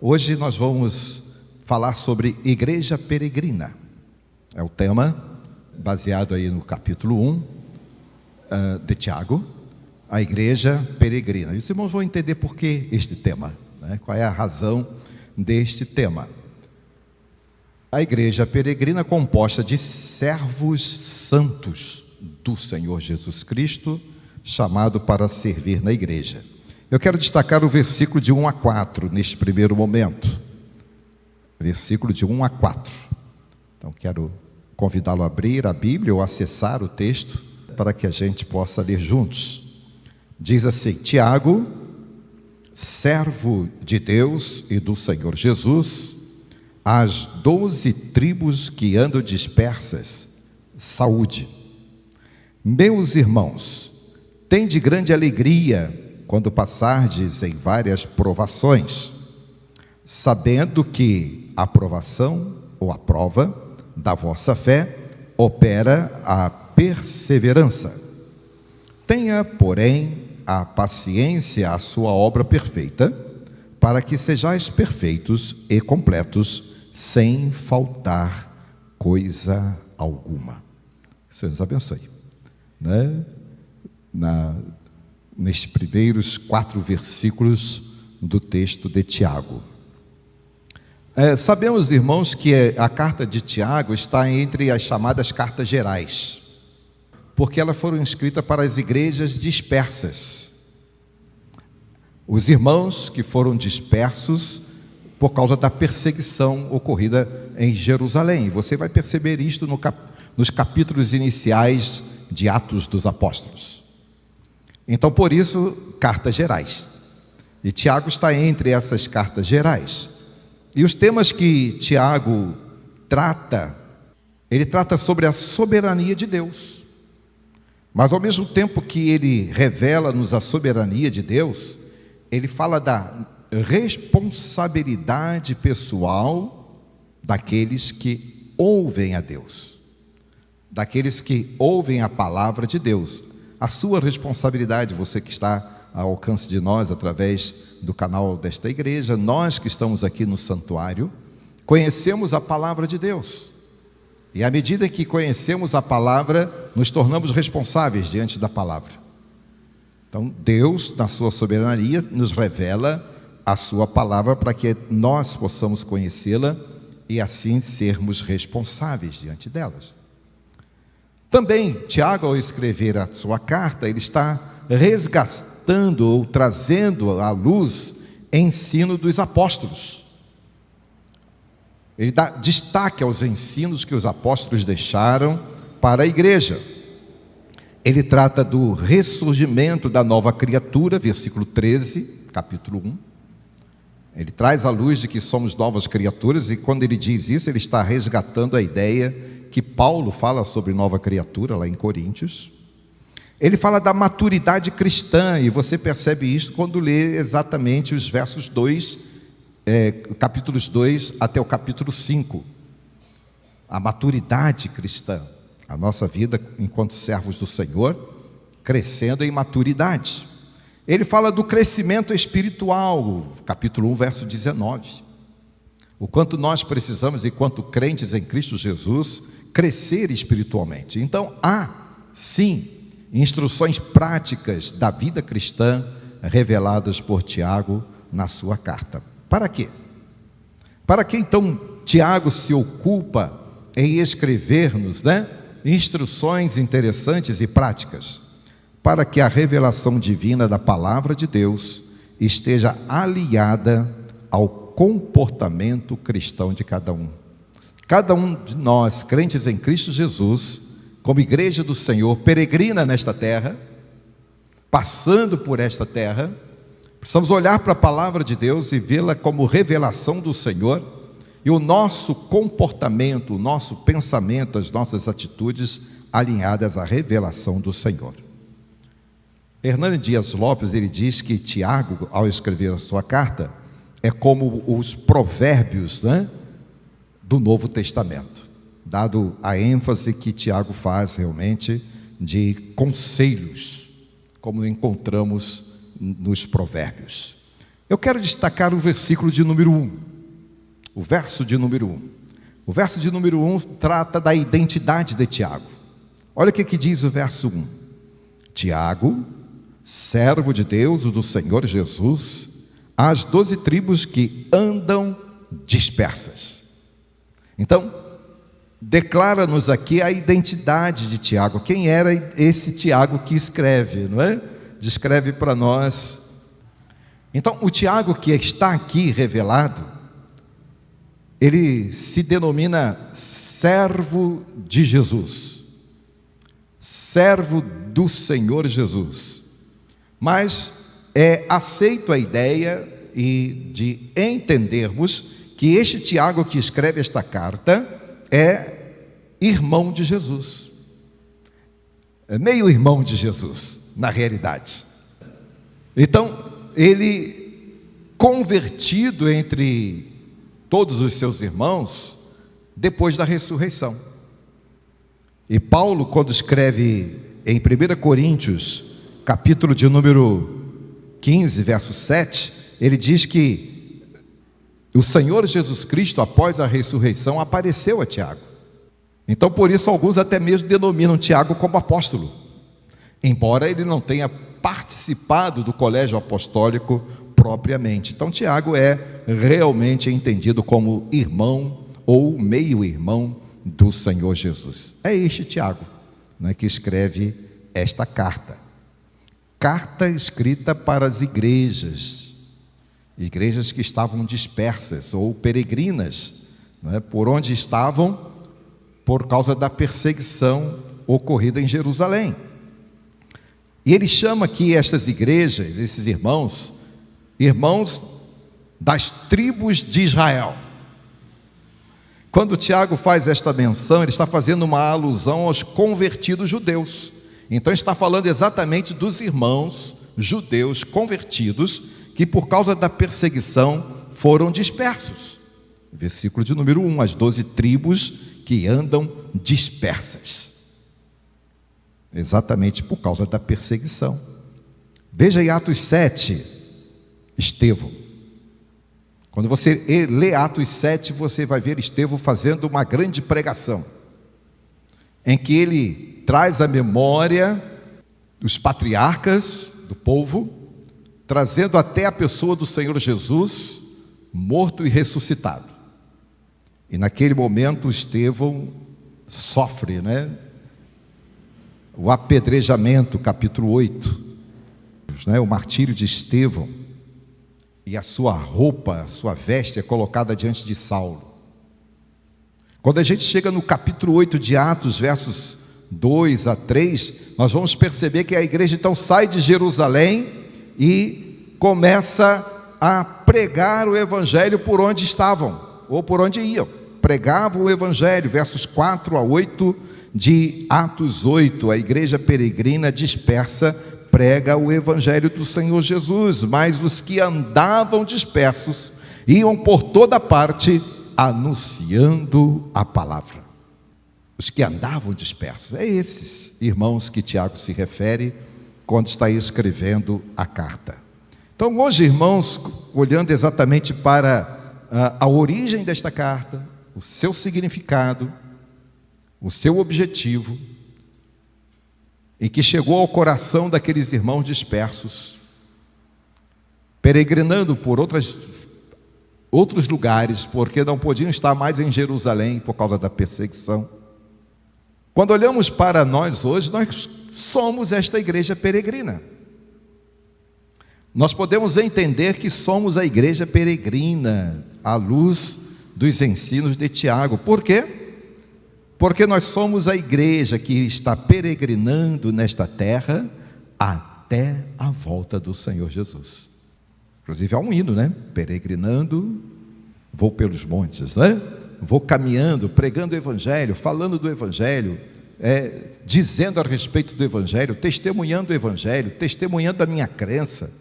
Hoje nós vamos falar sobre igreja peregrina. É o tema baseado aí no capítulo 1 de Tiago, a igreja peregrina. E os irmãos vão entender por que este tema, né? Qual é a razão deste tema. A igreja peregrina é composta de servos santos do Senhor Jesus Cristo, chamado para servir na igreja. Eu quero destacar o versículo de 1 a 4, neste primeiro momento. Versículo de 1 a 4. Então, quero convidá-lo a abrir a Bíblia ou acessar o texto, para que a gente possa ler juntos. Diz assim: Tiago, servo de Deus e do Senhor Jesus, às 12 tribos que andam dispersas, saúde. Meus irmãos, tende grande alegria quando passardes em várias provações, sabendo que a provação ou a prova da vossa fé opera a perseverança. Tenha, porém, a paciência a sua obra perfeita, para que sejais perfeitos e completos, sem faltar coisa alguma. Senhor nos abençoe, né? Nestes primeiros 4 versículos do texto de Tiago. Sabemos, irmãos, que a carta de Tiago está entre as chamadas cartas gerais, porque elas foram escritas para as igrejas dispersas. Os irmãos que foram dispersos por causa da perseguição ocorrida em Jerusalém. Você vai perceber isto nos capítulos iniciais de Atos dos Apóstolos. Então, por isso, cartas gerais. E Tiago está entre essas cartas gerais. E os temas que Tiago trata, ele trata sobre a soberania de Deus. Mas ao mesmo tempo que ele revela-nos a soberania de Deus, ele fala da responsabilidade pessoal daqueles que ouvem a Deus, daqueles que ouvem a palavra de Deus. A sua responsabilidade, você que está ao alcance de nós através do canal desta igreja, nós que estamos aqui no santuário, conhecemos a palavra de Deus. E à medida que conhecemos a palavra, nos tornamos responsáveis diante da palavra. Então, Deus, na sua soberania, nos revela a sua palavra para que nós possamos conhecê-la e assim sermos responsáveis diante delas. Também, Tiago, ao escrever a sua carta, ele está resgatando ou trazendo à luz ensino dos apóstolos. Ele dá destaque aos ensinos que os apóstolos deixaram para a igreja. Ele trata do ressurgimento da nova criatura, versículo 13, capítulo 1. Ele traz à luz de que somos novas criaturas, e quando ele diz isso, ele está resgatando a ideia que Paulo fala sobre nova criatura lá em Coríntios. Ele fala da maturidade cristã, e você percebe isso quando lê exatamente os versos 2, capítulos 2 até o capítulo 5. A maturidade cristã, a nossa vida enquanto servos do Senhor, crescendo em maturidade. Ele fala do crescimento espiritual, capítulo 1, verso 19. O quanto nós precisamos, enquanto crentes em Cristo Jesus, crescer espiritualmente. Então, há, sim, instruções práticas da vida cristã reveladas por Tiago na sua carta. Para quê? Para que então Tiago se ocupa em escrever-nos, instruções interessantes e práticas, para que a revelação divina da palavra de Deus esteja aliada ao comportamento cristão de cada um. Cada um de nós, crentes em Cristo Jesus, como igreja do Senhor, peregrina nesta terra, passando por esta terra, precisamos olhar para a palavra de Deus e vê-la como revelação do Senhor, e o nosso comportamento, o nosso pensamento, as nossas atitudes alinhadas à revelação do Senhor. Hernani Dias Lopes, ele diz que Tiago, ao escrever a sua carta, é como os provérbios, do Novo Testamento, dado a ênfase que Tiago faz realmente de conselhos, como encontramos nos provérbios. Eu quero destacar o versículo de número 1, o verso de número 1. O verso de número 1 trata da identidade de Tiago. Olha o que diz o verso 1. Tiago, servo de Deus, o do Senhor Jesus, às 12 tribos que andam dispersas. Então, declara-nos aqui a identidade de Tiago. Quem era esse Tiago que escreve, não é? Descreve para nós. Então, o Tiago que está aqui revelado, ele se denomina servo de Jesus, servo do Senhor Jesus. Mas é aceito a ideia de entendermos que este Tiago que escreve esta carta é irmão de Jesus, é meio irmão de Jesus, na realidade. Então, ele, convertido entre todos os seus irmãos, depois da ressurreição. E Paulo, quando escreve em 1 Coríntios, capítulo de número 15, verso 7, ele diz que o Senhor Jesus Cristo, após a ressurreição, apareceu a Tiago. Então, por isso, alguns até mesmo denominam Tiago como apóstolo, embora ele não tenha participado do colégio apostólico propriamente. Então, Tiago é realmente entendido como irmão ou meio-irmão do Senhor Jesus. É este Tiago, né, que escreve esta carta. Carta escrita para as igrejas que estavam dispersas ou peregrinas, né, por onde estavam por causa da perseguição ocorrida em Jerusalém. E ele chama aqui estas igrejas, esses irmãos das tribos de Israel. Quando Tiago faz esta menção, ele está fazendo uma alusão aos convertidos judeus. Então está falando exatamente dos irmãos judeus convertidos que por causa da perseguição foram dispersos. Versículo de número 1, as 12 tribos que andam dispersas. Exatamente por causa da perseguição. Veja em Atos 7, Estevão. Quando você lê Atos 7, você vai ver Estevão fazendo uma grande pregação, em que ele traz a memória dos patriarcas do povo, trazendo até a pessoa do Senhor Jesus, morto e ressuscitado. E naquele momento Estevão sofre, o apedrejamento, capítulo 8, o martírio de Estevão, e a sua roupa, a sua veste é colocada diante de Saulo. Quando a gente chega no capítulo 8 de Atos, versos 2 a 3, nós vamos perceber que a igreja então sai de Jerusalém e começa a pregar o evangelho por onde estavam, ou por onde iam. Pregavam o evangelho, versos 4 a 8 de Atos 8, a igreja peregrina dispersa prega o evangelho do Senhor Jesus, mas os que andavam dispersos iam por toda parte anunciando a palavra. Os que andavam dispersos, é esses irmãos que Tiago se refere quando está escrevendo a carta. Então hoje, irmãos, olhando exatamente para a origem desta carta, o seu significado, o seu objetivo, e que chegou ao coração daqueles irmãos dispersos, peregrinando por outros lugares, porque não podiam estar mais em Jerusalém por causa da perseguição. Quando olhamos para nós hoje, nós somos esta igreja peregrina. Nós podemos entender que somos a igreja peregrina, à luz dos ensinos de Tiago. Por quê? Porque nós somos a igreja que está peregrinando nesta terra até a volta do Senhor Jesus. Inclusive há um hino, Peregrinando, vou pelos montes, Vou caminhando, pregando o evangelho, falando do evangelho, dizendo a respeito do evangelho, testemunhando o evangelho, testemunhando a minha crença,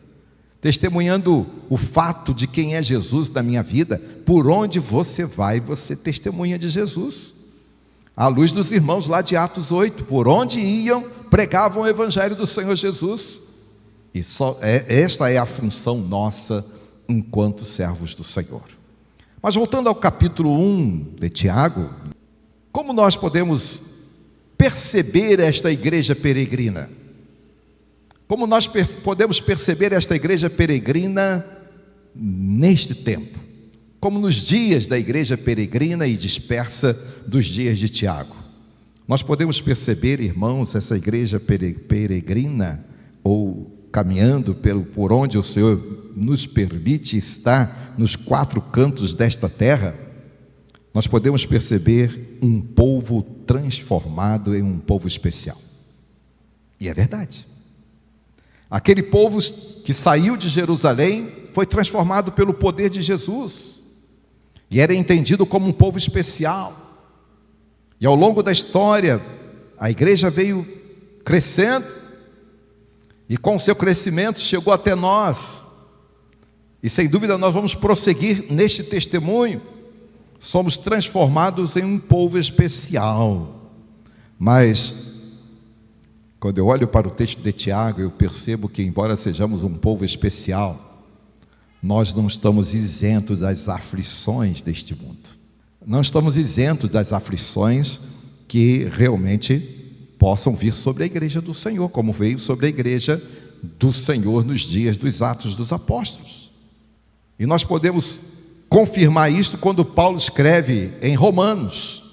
testemunhando o fato de quem é Jesus na minha vida. Por onde você vai, você testemunha de Jesus. À luz dos irmãos lá de Atos 8, por onde iam, pregavam o evangelho do Senhor Jesus. E esta é a função nossa enquanto servos do Senhor. Mas voltando ao capítulo 1 de Tiago, como nós podemos perceber esta igreja peregrina? Como nós podemos perceber esta igreja peregrina neste tempo? Como nos dias da igreja peregrina e dispersa dos dias de Tiago? Nós podemos perceber, irmãos, essa igreja peregrina, ou caminhando por onde o Senhor nos permite estar nos quatro cantos desta terra, nós podemos perceber um povo transformado em um povo especial. E é verdade. Aquele povo que saiu de Jerusalém foi transformado pelo poder de Jesus e era entendido como um povo especial. E ao longo da história, a igreja veio crescendo e com o seu crescimento chegou até nós. E sem dúvida nós vamos prosseguir neste testemunho. Somos transformados em um povo especial. Mas quando eu olho para o texto de Tiago, eu percebo que, embora sejamos um povo especial, nós não estamos isentos das aflições deste mundo. Não estamos isentos das aflições que realmente possam vir sobre a igreja do Senhor, como veio sobre a igreja do Senhor nos dias dos Atos dos Apóstolos. E nós podemos confirmar isto quando Paulo escreve em Romanos,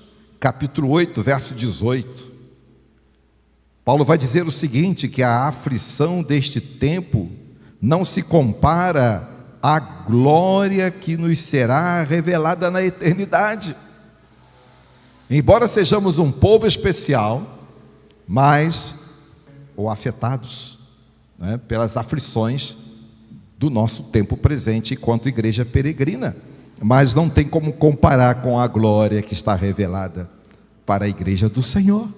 capítulo 8, verso 18. Paulo vai dizer o seguinte, que a aflição deste tempo não se compara à glória que nos será revelada na eternidade. Embora sejamos um povo especial, mas, ou afetados, pelas aflições do nosso tempo presente enquanto igreja peregrina, mas não tem como comparar com a glória que está revelada para a igreja do Senhor.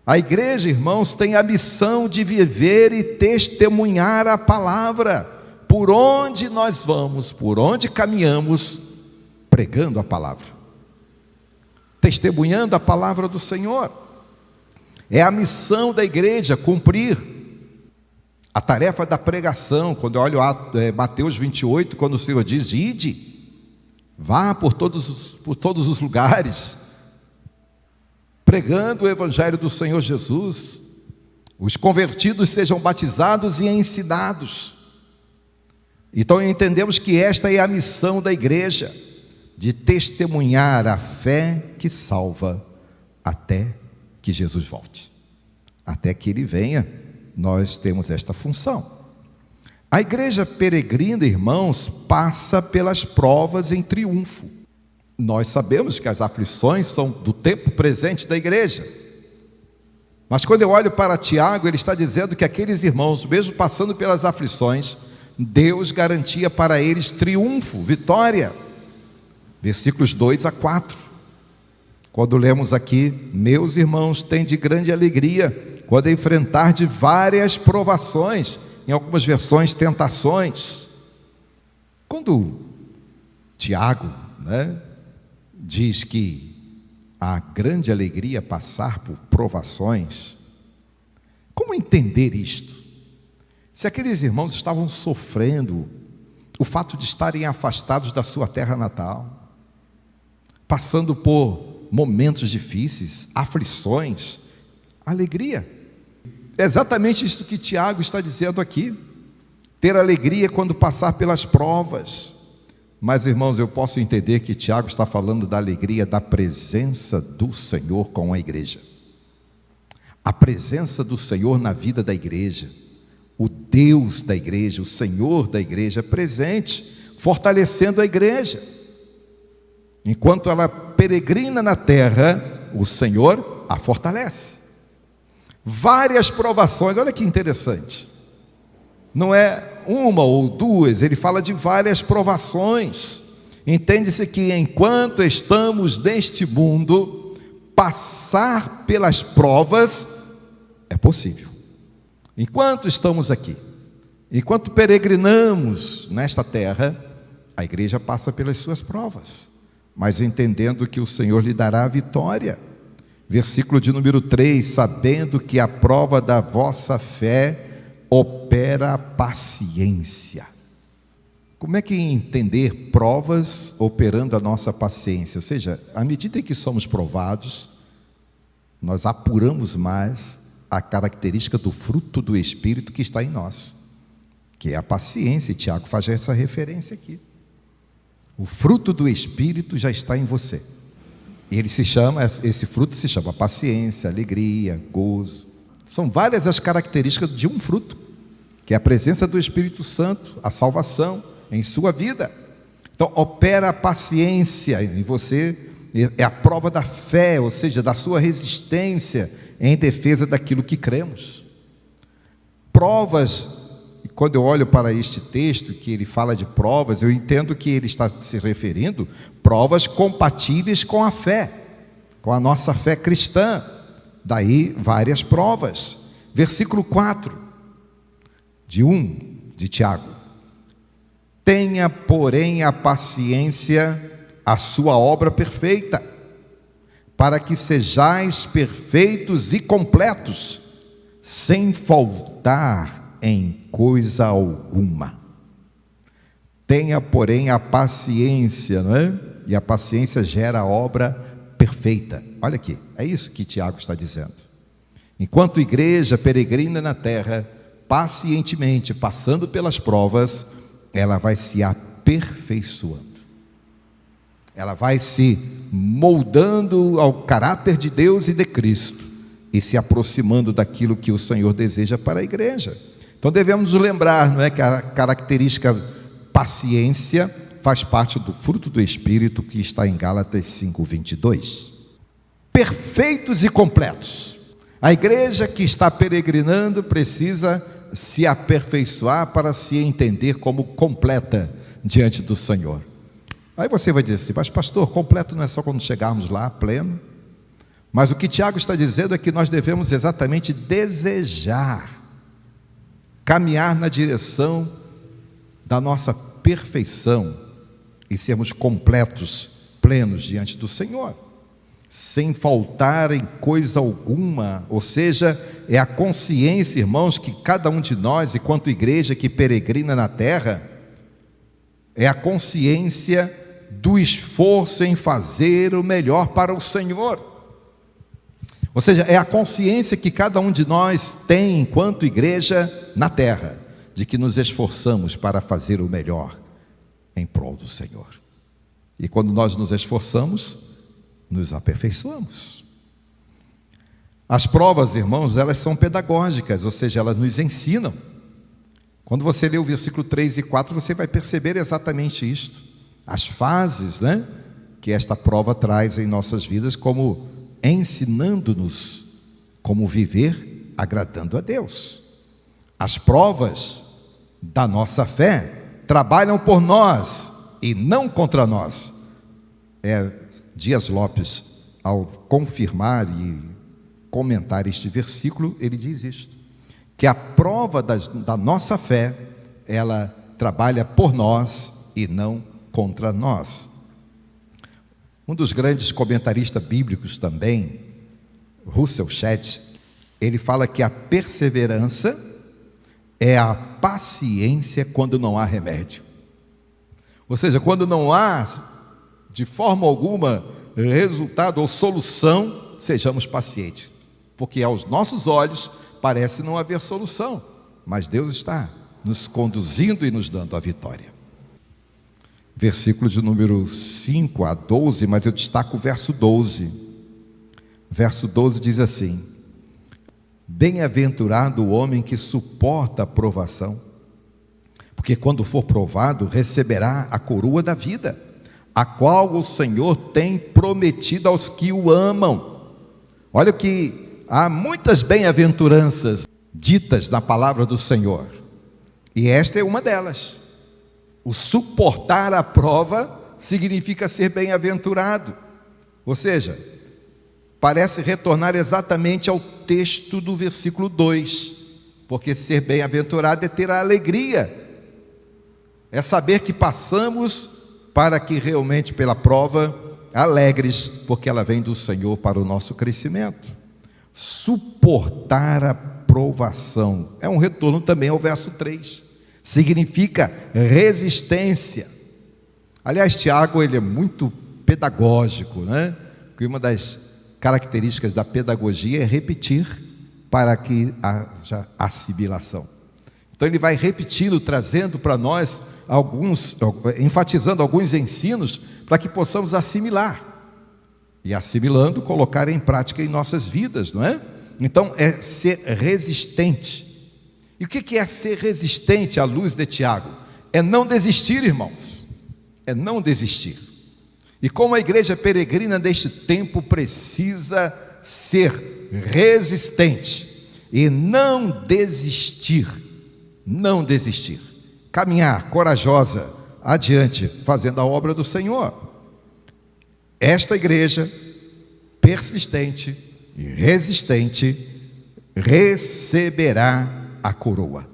A igreja, irmãos, tem a missão de viver e testemunhar a palavra, por onde nós vamos, por onde caminhamos, pregando a palavra, testemunhando a palavra do Senhor. É a missão da igreja cumprir a tarefa da pregação. Quando eu olho Mateus 28, quando o Senhor diz: ide, vá por todos os lugares, pregando o evangelho do Senhor Jesus, os convertidos sejam batizados e ensinados. Então entendemos que esta é a missão da igreja, de testemunhar a fé que salva até que Jesus volte. Até que Ele venha, nós temos esta função. A igreja peregrina, irmãos, passa pelas provas em triunfo. Nós sabemos que as aflições são do tempo presente da igreja. Mas quando eu olho para Tiago, ele está dizendo que aqueles irmãos, mesmo passando pelas aflições, Deus garantia para eles triunfo, vitória. Versículos 2 a 4. Quando lemos aqui: meus irmãos, tende grande alegria quando enfrentar de várias provações, em algumas versões, tentações. Quando Tiago, diz que a grande alegria passar por provações, como entender isto? Se aqueles irmãos estavam sofrendo o fato de estarem afastados da sua terra natal, passando por momentos difíceis, aflições, alegria. É exatamente isso que Tiago está dizendo aqui: ter alegria quando passar pelas provas. Mas, irmãos, eu posso entender que Tiago está falando da alegria da presença do Senhor com a igreja. A presença do Senhor na vida da igreja, o Deus da igreja, o Senhor da igreja presente, fortalecendo a igreja. Enquanto ela peregrina na terra, o Senhor a fortalece. Várias provações, olha que interessante. Não é uma ou duas, ele fala de várias provações. Entende-se que enquanto estamos neste mundo, passar pelas provas é possível. Enquanto estamos aqui, enquanto peregrinamos nesta terra, a igreja passa pelas suas provas, mas entendendo que o Senhor lhe dará a vitória. Versículo de número 3: sabendo que a prova da vossa fé opera a paciência. Como é que entender provas operando a nossa paciência? Ou seja, à medida que somos provados, nós apuramos mais a característica do fruto do Espírito que está em nós, que é a paciência, e Tiago faz essa referência aqui. O fruto do Espírito já está em você. Ele se chama, esse fruto se chama paciência, alegria, gozo. São várias as características de um fruto, que é a presença do Espírito Santo, a salvação em sua vida. Então, opera a paciência em você, é a prova da fé, ou seja, da sua resistência em defesa daquilo que cremos. Provas, quando eu olho para este texto, que ele fala de provas, eu entendo que ele está se referindo provas compatíveis com a fé, com a nossa fé cristã. Daí várias provas. Versículo 4 de Tiago: tenha, porém, a paciência a sua obra perfeita, para que sejais perfeitos e completos, sem faltar em coisa alguma. Tenha, porém, a paciência, não é? E a paciência gera a obra perfeita. Olha aqui, é isso que Tiago está dizendo. Enquanto igreja peregrina na terra, pacientemente passando pelas provas, ela vai se aperfeiçoando, ela vai se moldando ao caráter de Deus e de Cristo, e se aproximando daquilo que o Senhor deseja para a igreja. Então devemos nos lembrar, não é, que a característica paciência faz parte do fruto do Espírito, que está em Gálatas 5:22. Perfeitos e completos. A igreja que está peregrinando precisa se aperfeiçoar para se entender como completa diante do Senhor. Aí você vai dizer assim: mas pastor, completo não é só quando chegarmos lá, pleno? Mas o que Tiago está dizendo é que nós devemos exatamente desejar caminhar na direção da nossa perfeição e sermos completos, plenos diante do Senhor, sem faltar em coisa alguma. Ou seja, é a consciência, irmãos, que cada um de nós, enquanto igreja que peregrina na terra, é a consciência do esforço em fazer o melhor para o Senhor. Ou seja, é a consciência que cada um de nós tem enquanto igreja na terra, de que nos esforçamos para fazer o melhor em prol do Senhor. E quando nós nos esforçamos, nos aperfeiçoamos. As provas, irmãos, elas são pedagógicas, ou seja, elas nos ensinam. Quando você lê o versículo 3 e 4, você vai perceber exatamente isto. As fases, né, que esta prova traz em nossas vidas, como ensinando-nos como viver agradando a Deus. As provas da nossa fé trabalham por nós e não contra nós. Dias Lopes, ao confirmar e comentar este versículo, ele diz isto, que a prova da nossa fé, ela trabalha por nós e não contra nós. Um dos grandes comentaristas bíblicos também, Russell Shedd, ele fala que a perseverança é a paciência quando não há remédio. Ou seja, quando não há de forma alguma resultado ou solução, sejamos pacientes, porque aos nossos olhos parece não haver solução, mas Deus está nos conduzindo e nos dando a vitória. Versículo de número 5 a 12, mas eu destaco o verso 12. Verso 12 diz assim: bem-aventurado o homem que suporta a provação, porque quando for provado, receberá a coroa da vida, a qual o Senhor tem prometido aos que o amam. Olha que há muitas bem-aventuranças ditas na palavra do Senhor, e esta é uma delas. O suportar a prova significa ser bem-aventurado. Ou seja, parece retornar exatamente ao texto do versículo 2, porque ser bem-aventurado é ter a alegria, é saber que passamos para que realmente pela prova alegres, porque ela vem do Senhor para o nosso crescimento. Suportar a provação é um retorno também ao verso 3. significa resistência. Aliás, Tiago, ele é muito pedagógico, né? Porque uma das características da pedagogia é repetir para que haja assimilação. Então ele vai repetindo, trazendo para nós enfatizando alguns ensinos para que possamos assimilar. E assimilando, colocar em prática em nossas vidas, não é? Então é ser resistente. E o que é ser resistente à luz de Tiago? É não desistir, irmãos. É não desistir. E como a igreja peregrina deste tempo precisa ser resistente e não desistir, caminhar corajosa adiante, fazendo a obra do Senhor. Esta igreja persistente e resistente receberá a coroa.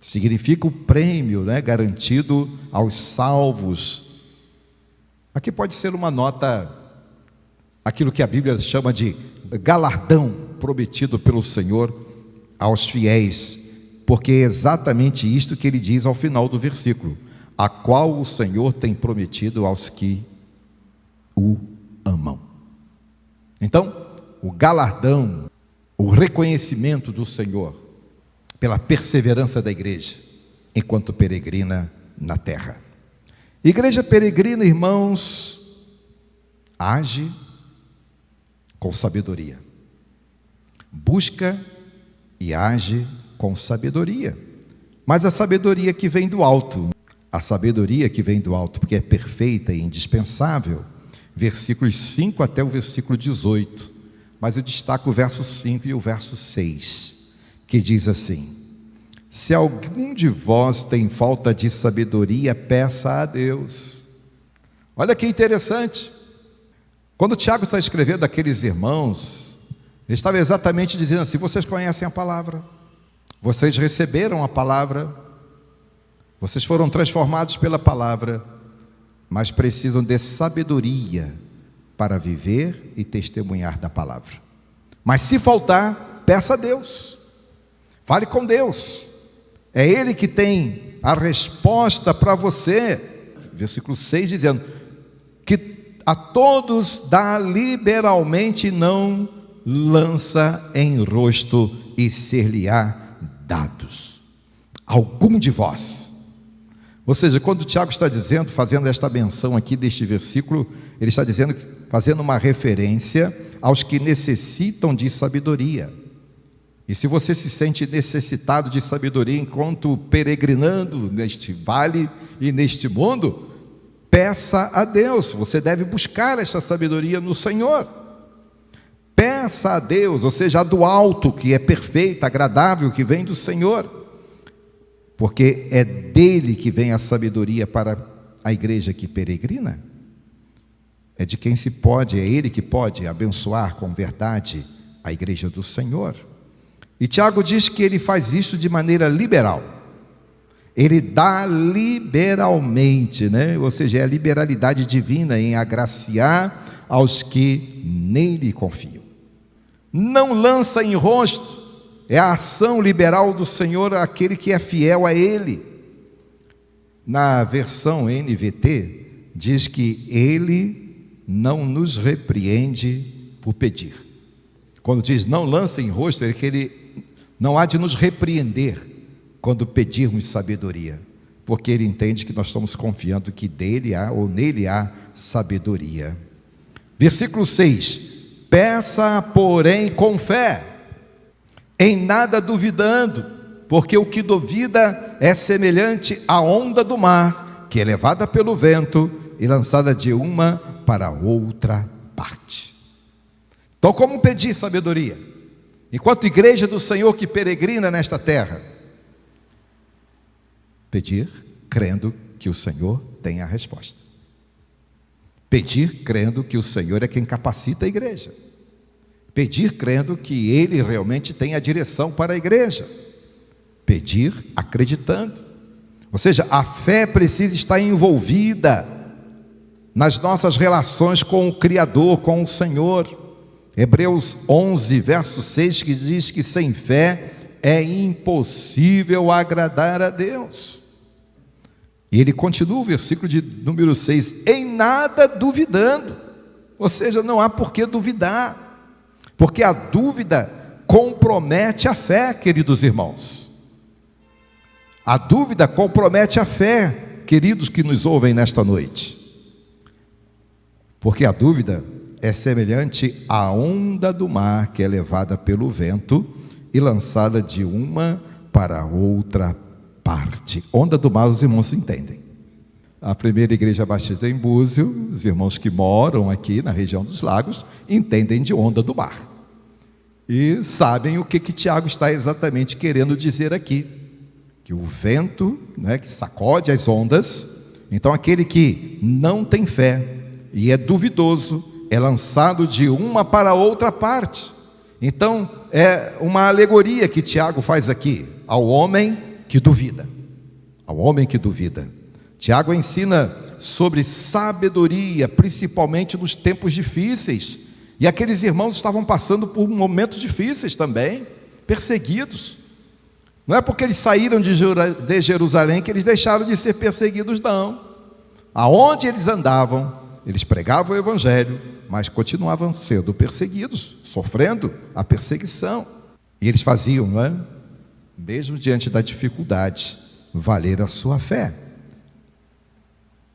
Significa o prêmio, né, garantido aos salvos. Aqui pode ser uma nota, aquilo que a Bíblia chama de galardão prometido pelo Senhor aos fiéis, porque é exatamente isto que ele diz ao final do versículo: a qual o Senhor tem prometido aos que o amam. Então, o galardão, o reconhecimento do Senhor pela perseverança da igreja enquanto peregrina na terra. Igreja peregrina, irmãos, age com sabedoria, busca e age com sabedoria, mas a sabedoria que vem do alto, porque é perfeita e indispensável. Versículos 5 até o versículo 18, mas eu destaco o verso 5 e o verso 6, que diz assim: se algum de vós tem falta de sabedoria, peça a Deus. Olha que interessante, quando Tiago está escrevendo àqueles irmãos, ele estava exatamente dizendo assim: vocês conhecem a palavra, vocês receberam a palavra, vocês foram transformados pela palavra, mas precisam de sabedoria para viver e testemunhar da palavra. Mas se faltar, peça a Deus, fale com Deus, é Ele que tem a resposta para você. Versículo 6 dizendo que a todos dá liberalmente, não lança em rosto, e ser-lhe-á dados. Algum de vós. Ou seja, quando o Tiago está dizendo, fazendo esta menção aqui deste versículo, ele está dizendo, fazendo uma referência aos que necessitam de sabedoria. E se você se sente necessitado de sabedoria enquanto peregrinando neste vale e neste mundo, peça a Deus. Você deve buscar esta sabedoria no Senhor. Peça a Deus, ou seja, a do alto, que é perfeita, agradável, que vem do Senhor. Porque é dele que vem a sabedoria para a igreja que peregrina. É de quem se pode, é ele que pode abençoar com verdade a igreja do Senhor. E Tiago diz que ele faz isso de maneira liberal. Ele dá liberalmente, né? Ou seja, é a liberalidade divina em agraciar aos que nele confiam. Não lança em rosto. É a ação liberal do Senhor àquele que é fiel a Ele. Na versão NVT, diz que Ele não nos repreende por pedir. Quando diz não lança em rosto, é que Ele não há de nos repreender quando pedirmos sabedoria, porque Ele entende que nós estamos confiando que dele há, ou nele há sabedoria. Versículo 6: peça, porém, com fé, em nada duvidando, porque o que duvida é semelhante à onda do mar, que é levada pelo vento e lançada de uma para outra parte. Então, como pedir sabedoria? Enquanto igreja do Senhor que peregrina nesta terra, pedir crendo que o Senhor tem a resposta. Pedir crendo que o Senhor é quem capacita a igreja. Pedir crendo que Ele realmente tem a direção para a igreja. Pedir acreditando. Ou seja, a fé precisa estar envolvida nas nossas relações com o Criador, com o Senhor. Hebreus 11, verso 6, que diz que sem fé é impossível agradar a Deus. E ele continua o versículo de número 6, em nada duvidando, ou seja, não há por que duvidar, porque a dúvida compromete a fé, queridos irmãos. A dúvida compromete a fé, queridos que nos ouvem nesta noite, porque a dúvida é semelhante à onda do mar que é levada pelo vento e lançada de uma para outra parte. Onda do mar, os irmãos entendem. A primeira igreja batista em Búzios, os irmãos que moram aqui na região dos lagos, entendem de onda do mar. E sabem o que Tiago está exatamente querendo dizer aqui. Que o vento, né, que sacode as ondas, então aquele que não tem fé e é duvidoso, é lançado de uma para outra parte. Então é uma alegoria que Tiago faz aqui, ao homem que duvida. Ao homem que duvida. Tiago ensina sobre sabedoria, principalmente nos tempos difíceis. E aqueles irmãos estavam passando por momentos difíceis também, perseguidos. Não é porque eles saíram de Jerusalém que eles deixaram de ser perseguidos, não. Aonde eles andavam, eles pregavam o evangelho, mas continuavam sendo perseguidos, sofrendo a perseguição. E eles faziam, não é? Mesmo diante da dificuldade, valer a sua fé.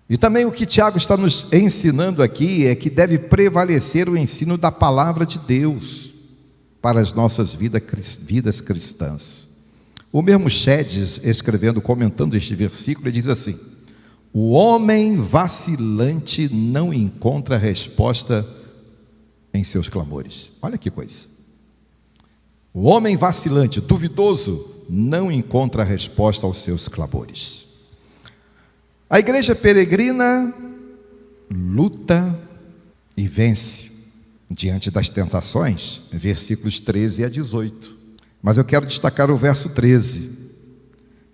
E também o que Tiago está nos ensinando aqui é que deve prevalecer o ensino da palavra de Deus para as nossas vidas cristãs. O mesmo Chedes, escrevendo, comentando este versículo, ele diz assim: o homem vacilante não encontra resposta em seus clamores. Olha que coisa. O homem vacilante, duvidoso, não encontra resposta aos seus clamores. A igreja peregrina luta e vence diante das tentações, versículos 13 a 18. Mas eu quero destacar o verso 13.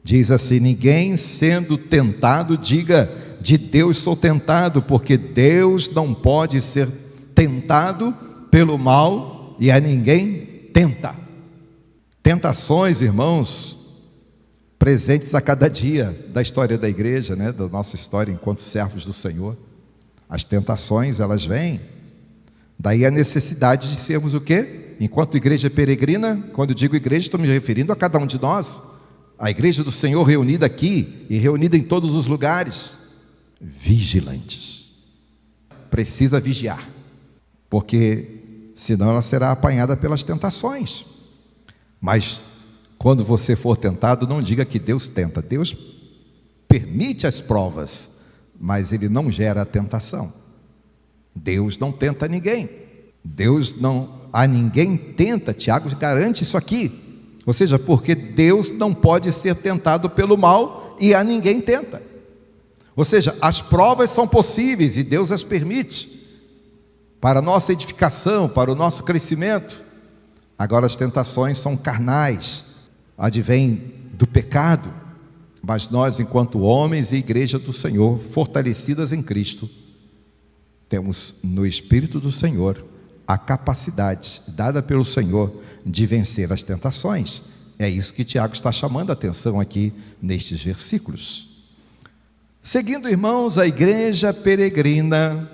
Diz assim: ninguém sendo tentado diga, de Deus sou tentado, porque Deus não pode ser tentado pelo mal e a ninguém tenta. Tentações, irmãos, presentes a cada dia da história da igreja, né? Da nossa história enquanto servos do Senhor. As tentações, elas vêm. Daí a necessidade de sermos o quê? Enquanto igreja peregrina, quando eu digo igreja, estou me referindo a cada um de nós. A igreja do Senhor reunida aqui e reunida em todos os lugares. Vigilantes. Precisa vigiar, porque senão ela será apanhada pelas tentações. Mas quando você for tentado, não diga que Deus tenta. Deus permite as provas, mas Ele não gera a tentação. Deus não tenta ninguém. Deus não a ninguém tenta. Tiago garante isso aqui. Ou seja, porque Deus não pode ser tentado pelo mal e a ninguém tenta. Ou seja, as provas são possíveis e Deus as permite para a nossa edificação, para o nosso crescimento. Agora as tentações são carnais, advêm do pecado, mas nós, enquanto homens e igreja do Senhor, fortalecidas em Cristo, temos no Espírito do Senhor a capacidade dada pelo Senhor de vencer as tentações. É isso que Tiago está chamando a atenção aqui nestes versículos. Seguindo, irmãos, a igreja peregrina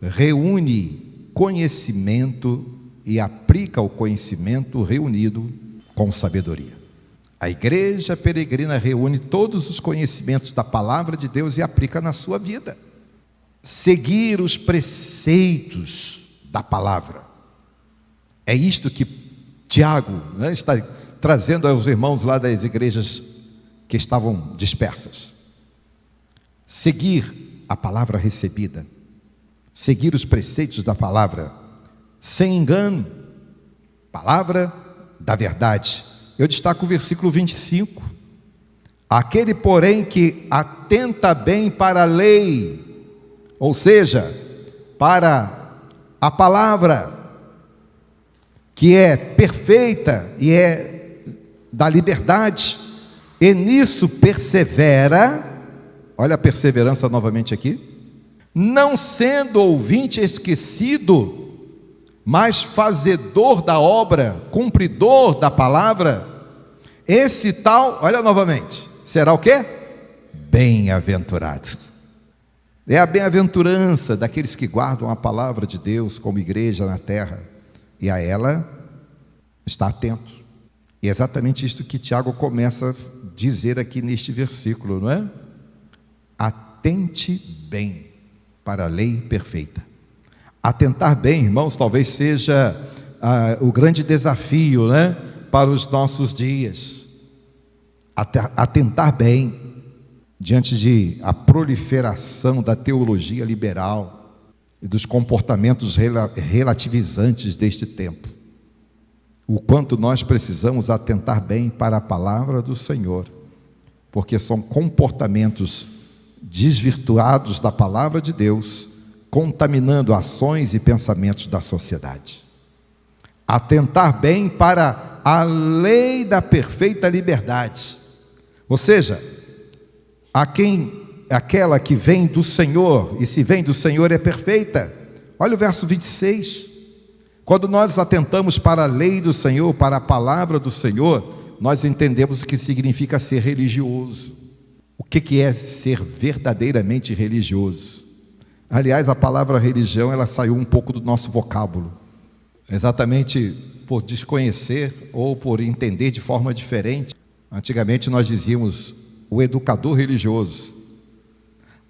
reúne conhecimento e aplica o conhecimento reunido com sabedoria. A igreja peregrina reúne todos os conhecimentos da palavra de Deus e aplica na sua vida. Seguir os preceitos da palavra. É isto que Tiago, né, está trazendo aos irmãos lá das igrejas que estavam dispersas. Seguir a palavra recebida. Seguir os preceitos da palavra, sem engano. Palavra da verdade. Eu destaco o versículo 25. Aquele, porém, que atenta bem para a lei, ou seja, para a palavra, que é perfeita e é da liberdade, e nisso persevera. Olha a perseverança novamente aqui. Não sendo ouvinte esquecido, mas fazedor da obra, cumpridor da palavra, esse tal, olha novamente, será o quê? Bem-aventurado. É a bem-aventurança daqueles que guardam a palavra de Deus como igreja na terra, e a ela está atento. E é exatamente isso que Tiago começa a dizer aqui neste versículo, não é? Atente bem para a lei perfeita. Atentar bem, irmãos, talvez seja o grande desafio, né, para os nossos dias. Atentar bem diante de a proliferação da teologia liberal e dos comportamentos relativizantes deste tempo. O quanto nós precisamos atentar bem para a palavra do Senhor, porque são comportamentos desvirtuados da palavra de Deus, contaminando ações e pensamentos da sociedade. Atentar bem para a lei da perfeita liberdade, ou seja, aquela que vem do Senhor, e se vem do Senhor é perfeita. Olha o verso 26, quando nós atentamos para a lei do Senhor, para a palavra do Senhor, nós entendemos o que significa ser religioso. O que é ser verdadeiramente religioso? Aliás, a palavra religião, ela saiu um pouco do nosso vocábulo, exatamente por desconhecer ou por entender de forma diferente. Antigamente nós dizíamos o educador religioso,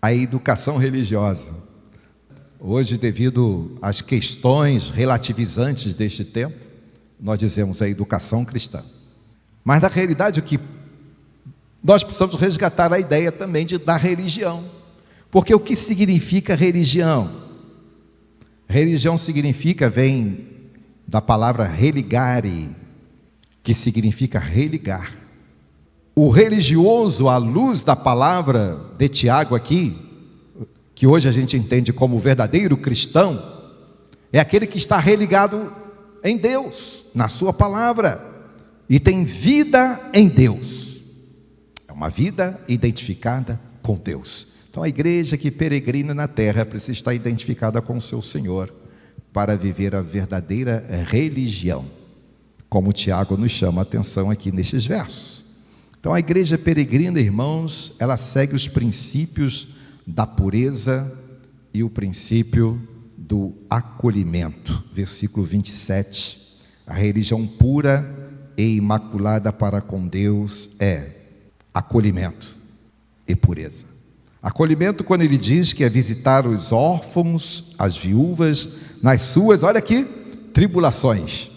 a educação religiosa. Hoje, devido às questões relativizantes deste tempo, nós dizemos a educação cristã. Mas na realidade o que nós precisamos resgatar a ideia também da religião. Porque o que significa religião? Religião vem da palavra religare, que significa religar. O religioso, à luz da palavra de Tiago aqui, que hoje a gente entende como verdadeiro cristão, é aquele que está religado em Deus, na sua palavra, e tem vida em Deus. É uma vida identificada com Deus. Então a igreja que peregrina na terra precisa estar identificada com o seu Senhor, para viver a verdadeira religião, como Tiago nos chama a atenção aqui nestes versos. Então a igreja peregrina, irmãos, ela segue os princípios da pureza e o princípio do acolhimento. Versículo 27, a religião pura e imaculada para com Deus é acolhimento e pureza. Acolhimento quando ele diz que é visitar os órfãos, as viúvas, nas suas, olha aqui, tribulações.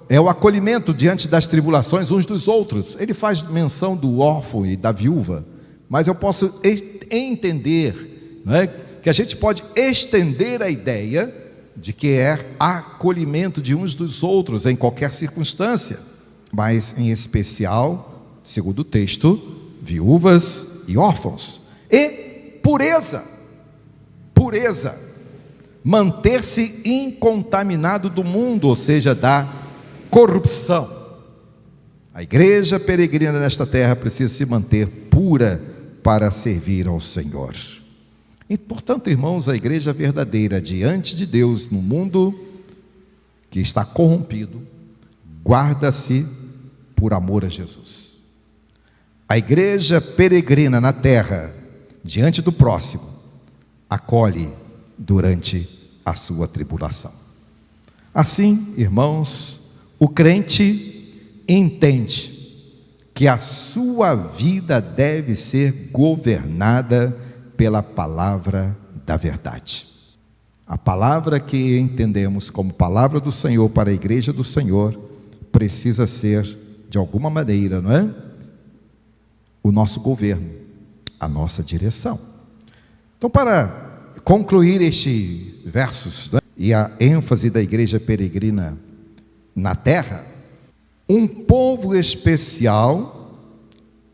É o acolhimento diante das tribulações uns dos outros. Ele faz menção do órfão e da viúva, mas eu posso entender, né, que a gente pode estender a ideia de que é acolhimento de uns dos outros em qualquer circunstância, mas em especial, segundo o texto, viúvas e órfãos. E pureza, manter-se incontaminado do mundo, ou seja, da corrupção. A igreja peregrina nesta terra precisa se manter pura para servir ao Senhor. E, portanto, irmãos, a igreja verdadeira diante de Deus no mundo que está corrompido, guarda-se por amor a Jesus. A igreja peregrina na terra diante do próximo, acolhe durante a sua tribulação. Assim, irmãos, o crente entende que a sua vida deve ser governada pela palavra da verdade. A palavra que entendemos como palavra do Senhor para a igreja do Senhor precisa ser, de alguma maneira, não é? O nosso governo, a nossa direção. Então, para concluir estes versos, né, e a ênfase da igreja peregrina na terra, um povo especial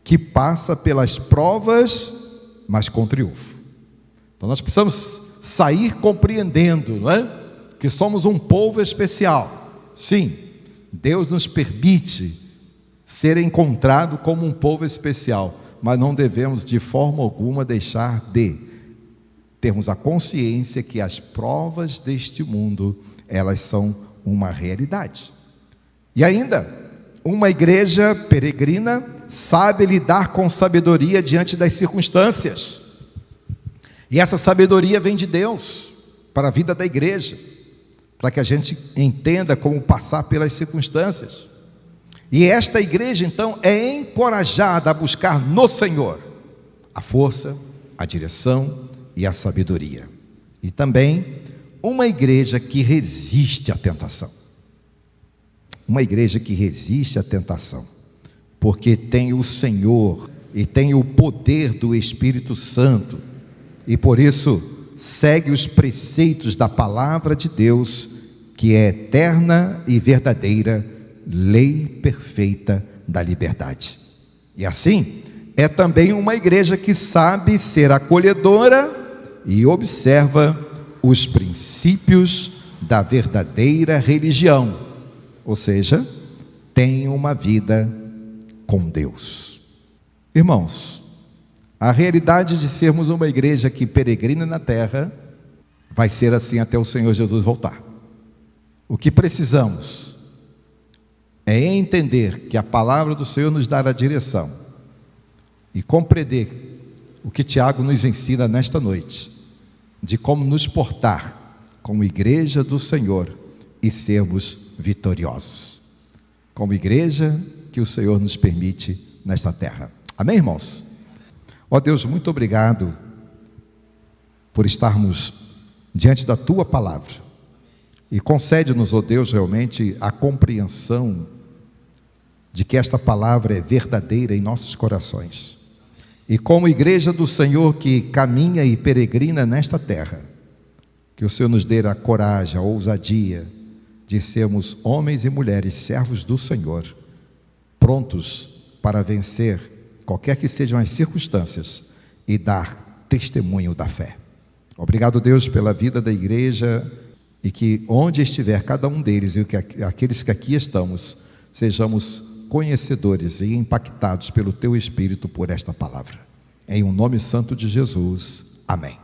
que passa pelas provas, mas com triunfo. Então nós precisamos sair compreendendo, não é? Que somos um povo especial. Sim, Deus nos permite ser encontrado como um povo especial, mas não devemos de forma alguma deixar de termos a consciência que as provas deste mundo, elas são uma realidade. E ainda, uma igreja peregrina sabe lidar com sabedoria diante das circunstâncias. E essa sabedoria vem de Deus para a vida da igreja, para que a gente entenda como passar pelas circunstâncias. E esta igreja, então, é encorajada a buscar no Senhor a força, a direção e a sabedoria. E também uma igreja que resiste à tentação. Uma igreja que resiste à tentação, porque tem o Senhor e tem o poder do Espírito Santo, e por isso segue os preceitos da palavra de Deus, que é eterna e verdadeira lei perfeita da liberdade. E assim, é também uma igreja que sabe ser acolhedora e observa os princípios da verdadeira religião, ou seja, tem uma vida com Deus. Irmãos, a realidade de sermos uma igreja que peregrina na terra vai ser assim até o Senhor Jesus voltar. O que precisamos é entender que a palavra do Senhor nos dá a direção e compreender o que Tiago nos ensina nesta noite, de como nos portar como igreja do Senhor e sermos vitoriosos, como igreja que o Senhor nos permite nesta terra. Amém, irmãos? Ó Deus, muito obrigado por estarmos diante da Tua palavra, e concede-nos, ó Deus, realmente a compreensão de que esta palavra é verdadeira em nossos corações, e como igreja do Senhor que caminha e peregrina nesta terra, que o Senhor nos dê a coragem, a ousadia de sermos homens e mulheres servos do Senhor, prontos para vencer qualquer que sejam as circunstâncias e dar testemunho da fé. Obrigado, Deus, pela vida da igreja, e que onde estiver cada um deles e aqueles que aqui estamos, sejamos conhecedores e impactados pelo Teu Espírito por esta palavra. Em um nome santo de Jesus. Amém.